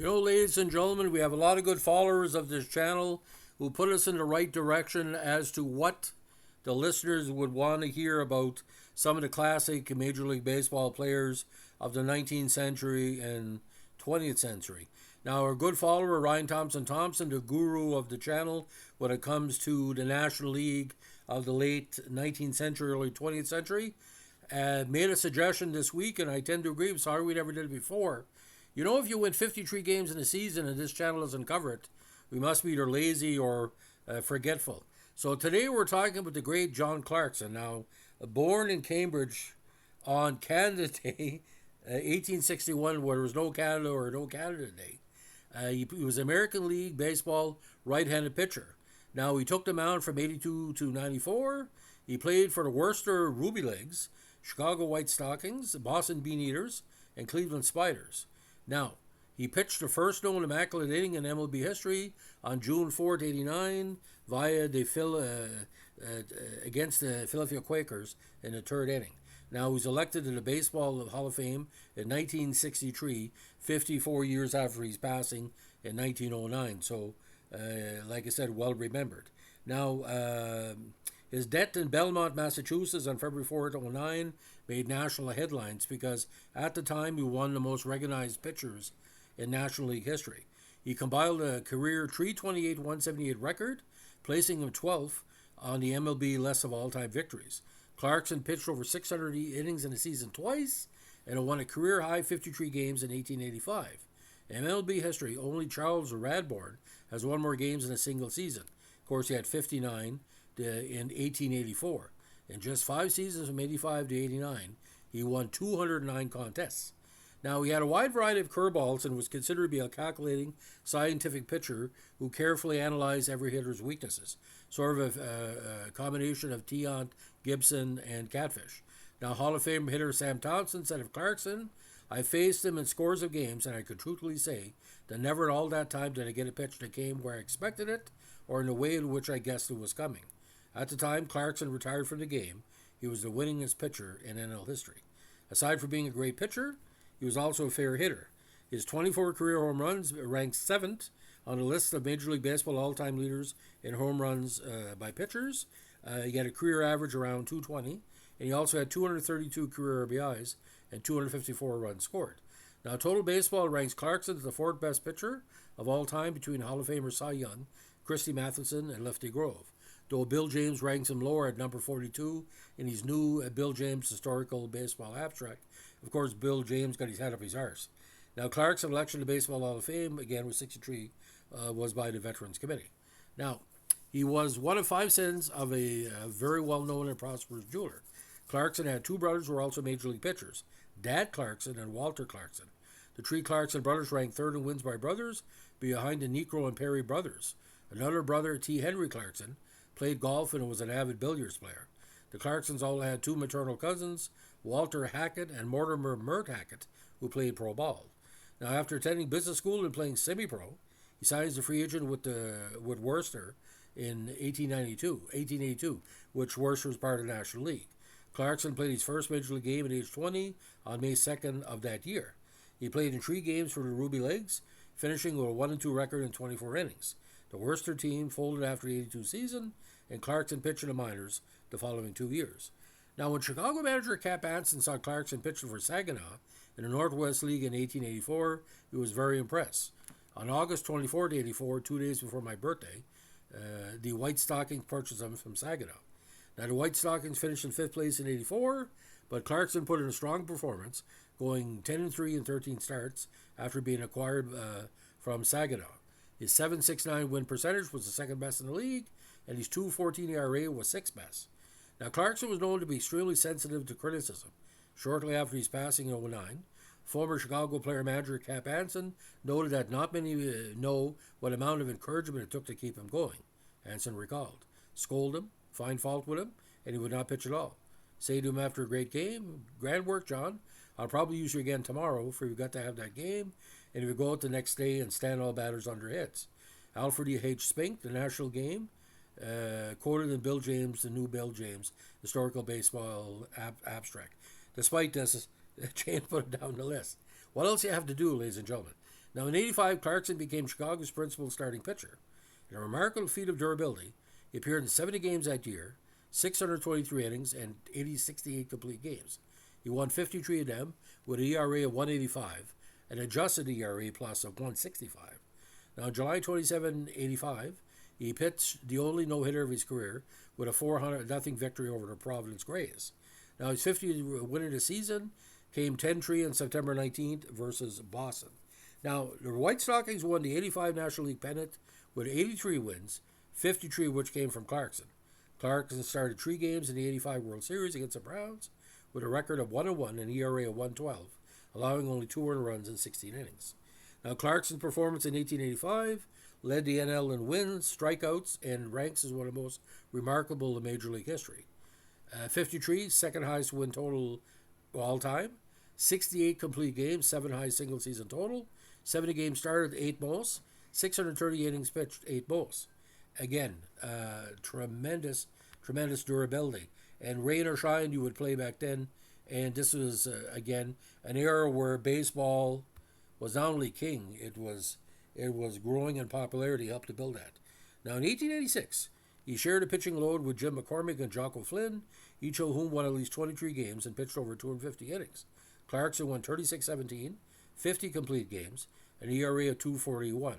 Ladies and gentlemen, we have a lot of good followers of this channel who put us in the right direction as to what the listeners would want to hear about some of the classic Major League Baseball players of the 19th century and 20th century. Now, our good follower, Ryan Thompson, the guru of the channel when it comes to the National League of the late 19th century, early 20th century, made a suggestion this week, and I tend to agree. I'm sorry we never did it before. If you win 53 games in a season and this channel doesn't cover it, we must be either lazy or forgetful. So today we're talking about the great John Clarkson. Now, born in Cambridge on Canada Day, 1861, where there was no Canada or no Canada Day. He was American League Baseball right-handed pitcher. Now, he took the mound from 82 to 94. He played for the Worcester Ruby Legs, Chicago White Stockings, Boston Bean Eaters, and Cleveland Spiders. Now, he pitched the first known immaculate inning in MLB history on June 4th, 89, via against the Philadelphia Quakers in the third inning. Now, he was elected to the Baseball Hall of Fame in 1963, 54 years after his passing in 1909. So, like I said, well remembered. Now, his death in Belmont, Massachusetts on February 4th, 2009 made national headlines because at the time he won the most recognized pitchers in National League history. He compiled a career 328-178 record, placing him 12th on the MLB list of all-time victories. Clarkson pitched over 600 innings in a season twice and won a career-high 53 games in 1885. In MLB history, only Charles Radbourn has won more games in a single season. Of course, he had 59 in 1884. In just 5 seasons from 85 to 89, he won 209 contests. Now, he had a wide variety of curveballs and was considered to be a calculating, scientific pitcher who carefully analyzed every hitter's weaknesses, sort of a combination of Tiant, Gibson, and Catfish. Now, Hall of Fame hitter Sam Townsend said of Clarkson, "I faced him in scores of games, and I could truthfully say that never in all that time did I get a pitch that came where I expected it or in the way in which I guessed it was coming." At the time Clarkson retired from the game, he was the winningest pitcher in NL history. Aside from being a great pitcher, he was also a fair hitter. His 24 career home runs ranked 7th on the list of Major League Baseball all-time leaders in home runs by pitchers. He had a career average around 220, and he also had 232 career RBIs and 254 runs scored. Now, Total Baseball ranks Clarkson as the 4th best pitcher of all time between Hall of Famer Cy Young, Christy Mathewson, and Lefty Grove, though Bill James ranks him lower at number 42 in his new Bill James Historical Baseball Abstract. Of course, Bill James got his head up his arse. Now, Clark's election to Baseball Hall of Fame, again with 63, was by the Veterans Committee. Now, he was one of 5 sons of a very well-known and prosperous jeweler. Clarkson had 2 brothers who were also Major League pitchers, Dad Clarkson and Walter Clarkson. The 3 Clarkson brothers ranked 3rd in wins by brothers, behind the Necro and Perry brothers. Another brother, T. Henry Clarkson, played golf and was an avid billiards player. The Clarksons all had 2 maternal cousins, Walter Hackett and Mortimer Mert Hackett, who played pro ball. Now, after attending business school and playing semi-pro, he signed as a free agent with Worcester in 1882, which Worcester was part of the National League. Clarkson played his first Major League game at age 20 on May 2nd of that year. He played in 3 games for the Ruby Legs, finishing with a 1-2 record in 24 innings. The Worcester team folded after the 82 season, and Clarkson pitched in the minors the following 2 years. Now, when Chicago manager Cap Anson saw Clarkson pitching for Saginaw in the Northwest League in 1884, he was very impressed. On August 24, 84, 2 days before my birthday, the White Stockings purchased him from Saginaw. Now, the White Stockings finished in 5th place in 84, but Clarkson put in a strong performance, going 10-3 in 13 starts after being acquired from Saginaw. His .769 win percentage was the 2nd best in the league, and his .214 ERA was 6th best. Now, Clarkson was known to be extremely sensitive to criticism. Shortly after his passing in 2009, former Chicago player-manager Cap Anson noted that not many know what amount of encouragement it took to keep him going. Anson recalled, "Scold him, find fault with him, and he would not pitch at all. Say to him after a great game, 'Grand work, John. I'll probably use you again tomorrow, for you've got to have that game,' and he would go out the next day and stand all batters under hits." Alfred E. H. Spink, the national game, quoted in Bill James, the new Bill James, Historical Baseball Abstract. Despite this, James put it down the list. What else you have to do, ladies and gentlemen? Now in '85, Clarkson became Chicago's principal starting pitcher. In a remarkable feat of durability, he appeared in 70 games that year, 623 innings, and 68 complete games. He won 53 of them with an ERA of 185, an adjusted ERA plus of 165. Now on July 27, '85, he pitched the only no-hitter of his career with a 400-0 victory over the Providence Grays. Now his 50th win of the season came 10-3 on September 19th versus Boston. Now, the White Stockings won the '85 National League pennant with 83 wins, 53 of which came from Clarkson. Clarkson started 3 games in the '85 World Series against the Browns with a record of 1-1 and an ERA of 1.12, allowing only 2 earned runs in 16 innings. Now, Clarkson's performance in 1885 led the NL in wins, strikeouts, and ranks as one of the most remarkable in Major League history. 53, second highest win total all time. 68 complete games, 7 high single season total. 70 games started, 8 most. 630 innings pitched, 8 most. Again, tremendous durability. And rain or shine, you would play back then. And this was, again, an era where baseball was not only king, it was growing in popularity, helped to build that. Now, in 1886, he shared a pitching load with Jim McCormick and Jocko Flynn, each of whom won at least 23 games and pitched over 250 innings. Clarkson won 36-17, 50 complete games, an ERA of 2.41,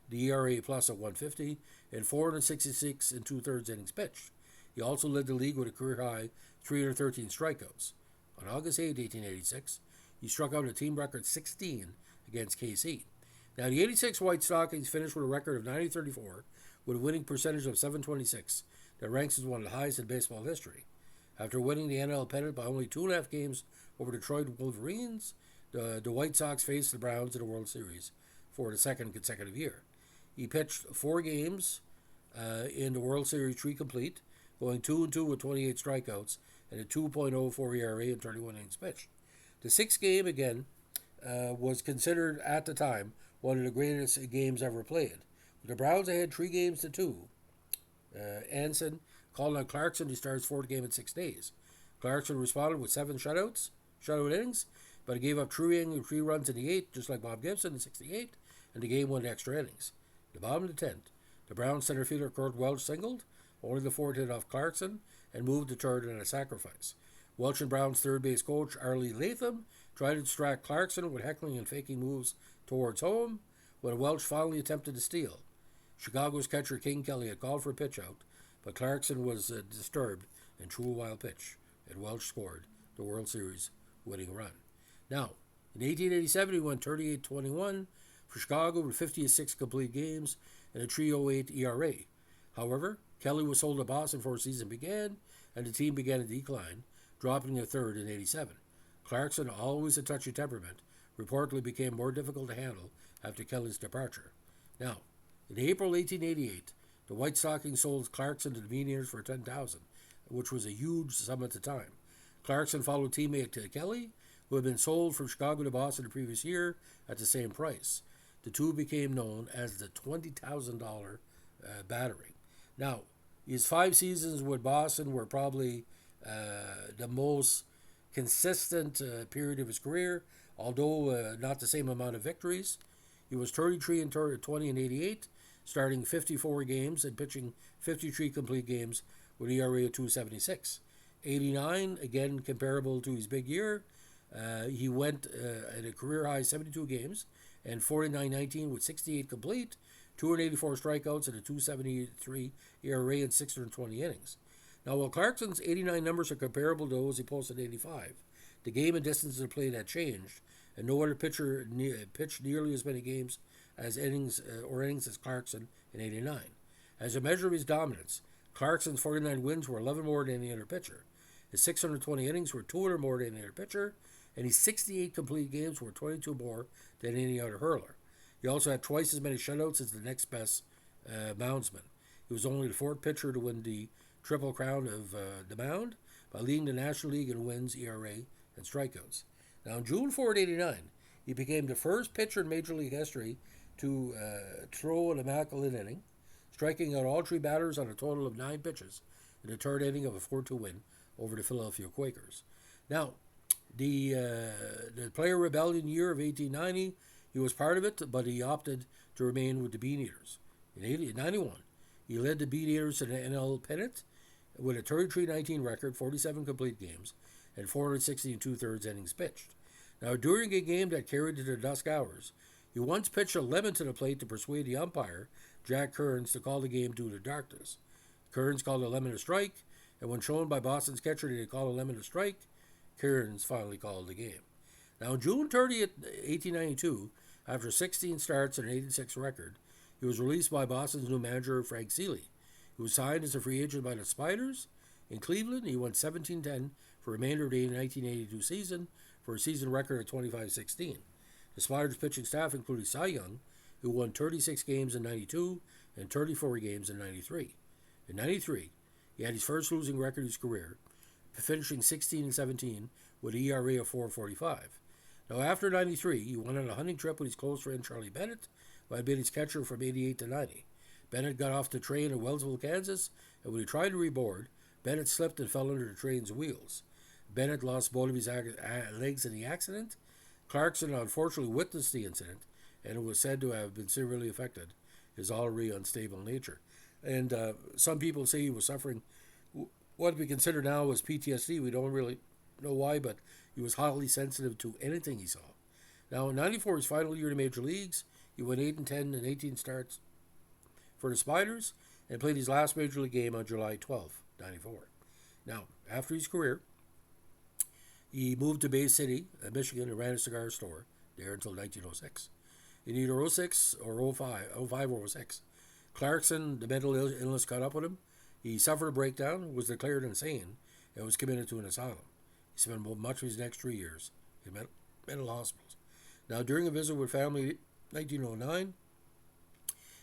the ERA plus of 150, and 466 and 2/3 innings pitched. He also led the league with a career-high 313 strikeouts. On August 8, 1886, he struck out a team record 16 against KC. Now, the '86 White Stockings finished with a record of 90-34, with a winning percentage of .726 that ranks as one of the highest in baseball history. After winning the NL pennant by only 2.5 games over Detroit Wolverines, the White Sox faced the Browns in the World Series for the second consecutive year. He pitched 4 games in the World Series, 3 complete, going 2-2 with 28 strikeouts and a 2.04 ERA and 31 innings pitched. The 6th game, again, was considered at the time one of the greatest games ever played. With the Browns ahead 3-2. Anson called on Clarkson to start his 4th game in 6 days. Clarkson responded with 7 shutout innings, but he gave up 3 runs in the 8th, just like Bob Gibson in '68, and the game went extra innings. At the bottom of the 10th, the Browns center fielder Kurt Welch singled, only the 4th hit off Clarkson, and moved to third in a sacrifice. Welch and Browns third base coach Arlie Latham tried to distract Clarkson with heckling and faking moves towards home when Welch finally attempted to steal. Chicago's catcher King Kelly had called for a pitch out, but Clarkson was disturbed and threw a wild pitch, and Welch scored the World Series winning run. Now, in 1887, he won 38-21 for Chicago with 56 complete games and a 3.08 ERA. However, Kelly was sold to Boston before the season began, and the team began to decline, dropping to 3rd in '87. Clarkson, always a touchy temperament, reportedly became more difficult to handle after Kelly's departure. Now, in April 1888, the White Stockings sold Clarkson to the Mutineers for $10,000, which was a huge sum at the time. Clarkson followed teammate Kelly, who had been sold from Chicago to Boston the previous year at the same price. The two became known as the $20,000 battery. Now, his 5 seasons with Boston were probably the most consistent period of his career, although not the same amount of victories. He was 33-20 in '88, starting 54 games and pitching 53 complete games with an ERA of 2.76. '89, again comparable to his big year, he went at a career-high 72 games and 49-19 with 68 complete, 284 strikeouts and a 2.73 ERA in 620 innings. Now, while Clarkson's '89 numbers are comparable to those he posted in '85, the game and distances played had changed, and no other pitcher pitched nearly as many games as innings as Clarkson in '89. As a measure of his dominance, Clarkson's 49 wins were 11 more than any other pitcher. His 620 innings were 200 more than any other pitcher, and his 68 complete games were 22 more than any other hurler. He also had twice as many shutouts as the next best moundsman. He was only the 4th pitcher to win the Triple Crown of the mound by leading the National League in wins, ERA, and strikeouts. Now, on June 4, '89, he became the first pitcher in Major League history to throw an immaculate inning, striking out all 3 batters on a total of 9 pitches in the 3rd inning of a 4-2 win over the Philadelphia Quakers. Now, the player rebellion year of 1890, He was part of it, but he opted to remain with the Bean Eaters. In 91, he led the Bean Eaters to the NL pennant with a 33-19 record, 47 complete games, and 460 and two-thirds innings pitched. Now, during a game that carried to the dusk hours, he once pitched a lemon to the plate to persuade the umpire, Jack Kearns, to call the game due to darkness. Kearns called a lemon a strike, and when shown by Boston's catcher that he called a lemon a strike, Kearns finally called the game. Now, on June 30th, 1892, after 16 starts and an 86 record, he was released by Boston's new manager, Frank Seeley. He was signed as a free agent by the Spiders. In Cleveland, he went 17-10 for the remainder of the 1982 season for a season record of 25-16. The Spiders' pitching staff included Cy Young, who won 36 games in 92 and 34 games in 93. In 93, he had his first losing record of his career, finishing 16-17 with an ERA of 4.45. Now, after 93, he went on a hunting trip with his close friend Charlie Bennett, who had been his catcher from 88 to 90. Bennett got off the train in Wellsville, Kansas, and when he tried to reboard, Bennett slipped and fell under the train's wheels. Bennett lost both of his legs in the accident. Clarkson unfortunately witnessed the incident, and it was said to have been severely affected his already unstable nature. And some people say he was suffering what we consider now as PTSD. We don't really know why, but he was highly sensitive to anything he saw. Now, in 94, his final year in the major leagues, he went 8-10 and 18 starts for the Spiders and played his last major league game on July 12, 94. Now, after his career, he moved to Bay City, Michigan, and ran a cigar store there until 1906. In either 06 or 05 or 06, Clarkson, the mental illness caught up with him. He suffered a breakdown, was declared insane, and was committed to an asylum. He spent much of his next 3 years in mental hospitals. Now, during a visit with family in 1909,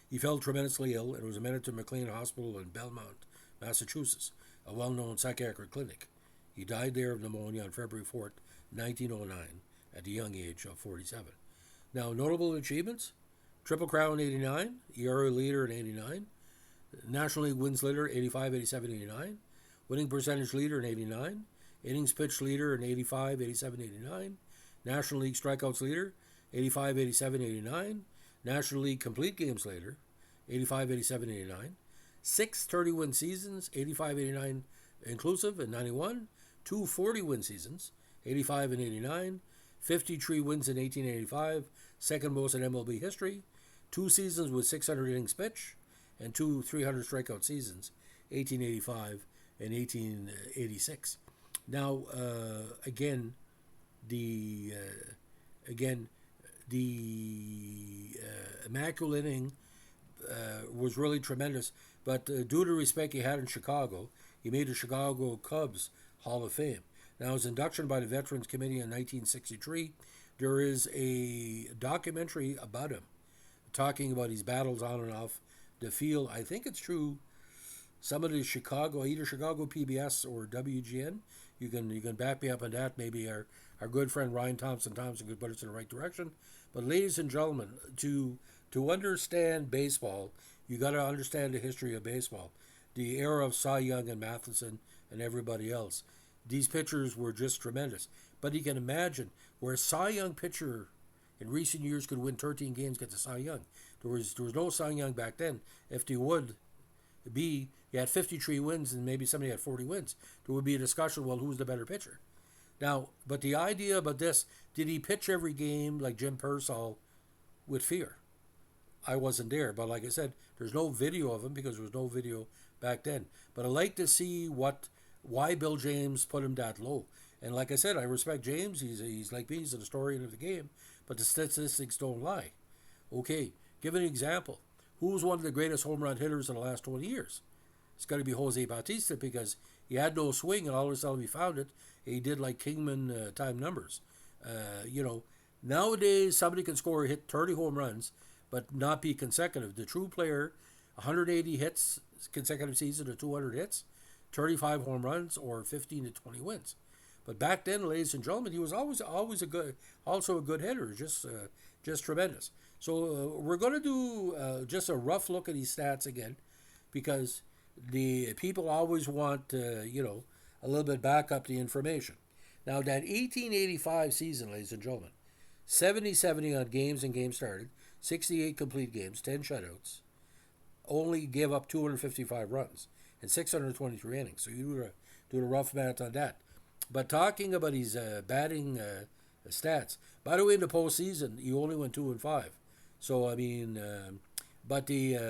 he fell tremendously ill and was admitted to McLean Hospital in Belmont, Massachusetts, a well-known psychiatric clinic. He died there of pneumonia on February 4th, 1909, at the young age of 47. Now, notable achievements: Triple Crown 89, ERA leader in 89, National League wins leader 85, 87, 89, winning percentage leader in 89, innings pitched leader in 85, 87, 89, National League strikeouts leader 85, 87, 89, National League complete games leader 85, 87, 89, 6 30-win seasons, 85, 89 inclusive, and 91, 2 40-win seasons, 85 and 89, 53 wins in 1885, second most in MLB history, 2 seasons with 600 innings pitched, and 2 300 strikeout seasons, 1885 and 1886. Now, the immaculate inning was really tremendous, but due to respect he had in Chicago, he made the Chicago Cubs Hall of Fame. Now, his induction by the Veterans Committee in 1963, there is a documentary about him, talking about his battles on and off the field. I think it's true. Some of the Chicago, either Chicago PBS or WGN, you can back me up on that. Maybe our good friend Ryan Thompson could put us in the right direction. But ladies and gentlemen, to understand baseball, you got to understand the history of baseball, the era of Cy Young and Matheson and everybody else. These pitchers were just tremendous. But you can imagine where a Cy Young pitcher in recent years could win 13 games, get the Cy Young. There was no Cy Young back then. If they would be, you had 53 wins and maybe somebody had 40 wins. There would be a discussion, well, who's the better pitcher? Now, but the idea about this, did he pitch every game like Jim Purcell with fear? I wasn't there, but like I said, there's no video of him because there was no video back then. But I'd like to see why Bill James put him that low. And like I said, I respect James. He's like me. He's an historian of the game. But the statistics don't lie. Okay, give an example. Who was one of the greatest home run hitters in the last 20 years? It's got to be Jose Bautista because he had no swing, and all of a sudden he found it. He did like Kingman time numbers. Nowadays somebody can hit 30 home runs, but not be consecutive. The true player, 180 hits consecutive season to 200 hits, 35 home runs, or 15 to 20 wins. But back then, ladies and gentlemen, he was always a good hitter, just tremendous. So we're going to do just a rough look at these stats again, because the people always want a little bit back up the information. Now, that 1885 season, ladies and gentlemen, 70-70 on games and games started, 68 complete games, 10 shutouts, only gave up 255 runs and 623 innings. So you do a rough math on that. But talking about his batting stats, by the way, in the postseason, he only went 2-5. So, I mean, but in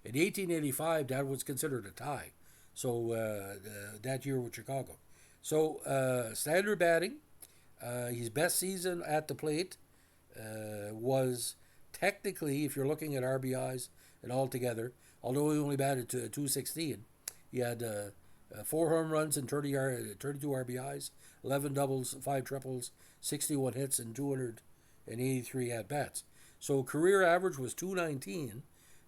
1885, that was considered a tie. So, that year with Chicago. So, standard batting, his best season at the plate was technically, if you're looking at RBIs and all together, although he only batted to 216, he had 4 home runs and 32 RBIs, 11 doubles, 5 triples, 61 hits, and 283 at-bats. So career average was 219,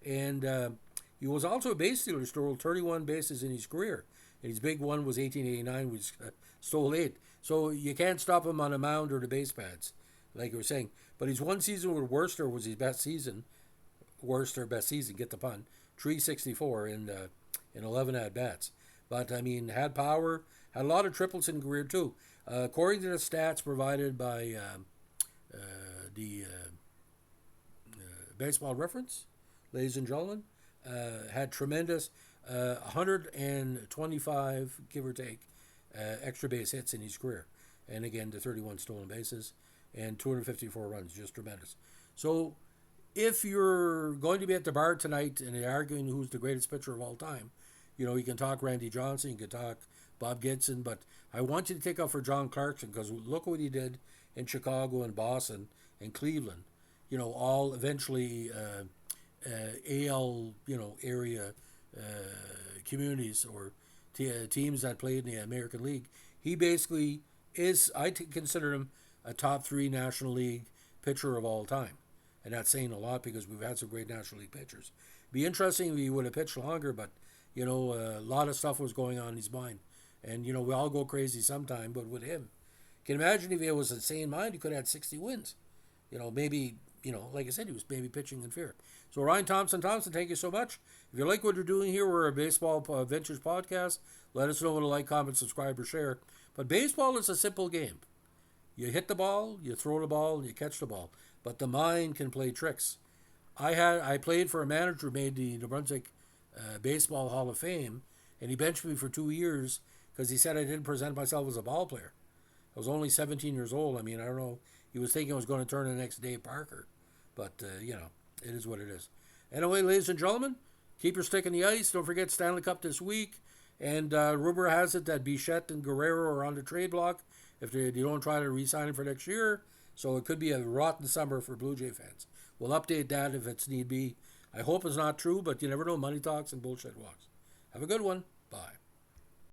and he was also a base stealer, stole 31 bases in his career. And his big one was 1889, which stole 8. So you can't stop him on a mound or the base pads, like you were saying. But his one season with Worcester was his best season. Worcester, best season, get the pun. 364 in 11 at-bats. But, I mean, had power, had a lot of triples in career, too. According to the stats provided by the Baseball Reference, ladies and gentlemen, had tremendous 125, give or take, extra base hits in his career. And again, the 31 stolen bases and 254 runs, just tremendous. So if you're going to be at the bar tonight and they're arguing who's the greatest pitcher of all time, you know, you can talk Randy Johnson, you can talk Bob Gibson, but I want you to take out for John Clarkson, because look what he did in Chicago and Boston and Cleveland. You know, all eventually AL, you know, area communities or teams that played in the American League. He basically is, consider him a top 3 National League pitcher of all time. And that's saying a lot, because we've had some great National League pitchers. Be interesting if he would have pitched longer, but, you know, a lot of stuff was going on in his mind. And, you know, we all go crazy sometime, but with him, can you imagine if he was a sane mind, he could have had 60 wins. You know, maybe, you know, like I said, he was maybe pitching in fear. So Ryan Thompson, thank you so much. If you like what you're doing here, we're a baseball vintage podcast. Let us know what to like, comment, subscribe, or share. But baseball is a simple game. You hit the ball, you throw the ball, and you catch the ball. But the mind can play tricks. I played for a manager who made the New Brunswick Baseball Hall of Fame, and he benched me for 2 years because he said I didn't present myself as a ball player. I was only 17 years old. I mean, I don't know. He was thinking I was going to turn the next Dave Parker. But, you know, it is what it is. Anyway, ladies and gentlemen, keep your stick in the ice. Don't forget Stanley Cup this week. And rumor has it that Bichette and Guerrero are on the trade block if they don't try to re-sign him for next year. So it could be a rotten summer for Blue Jay fans. We'll update that if it's need be. I hope it's not true, but you never know. Money talks and bullshit walks. Have a good one. Bye.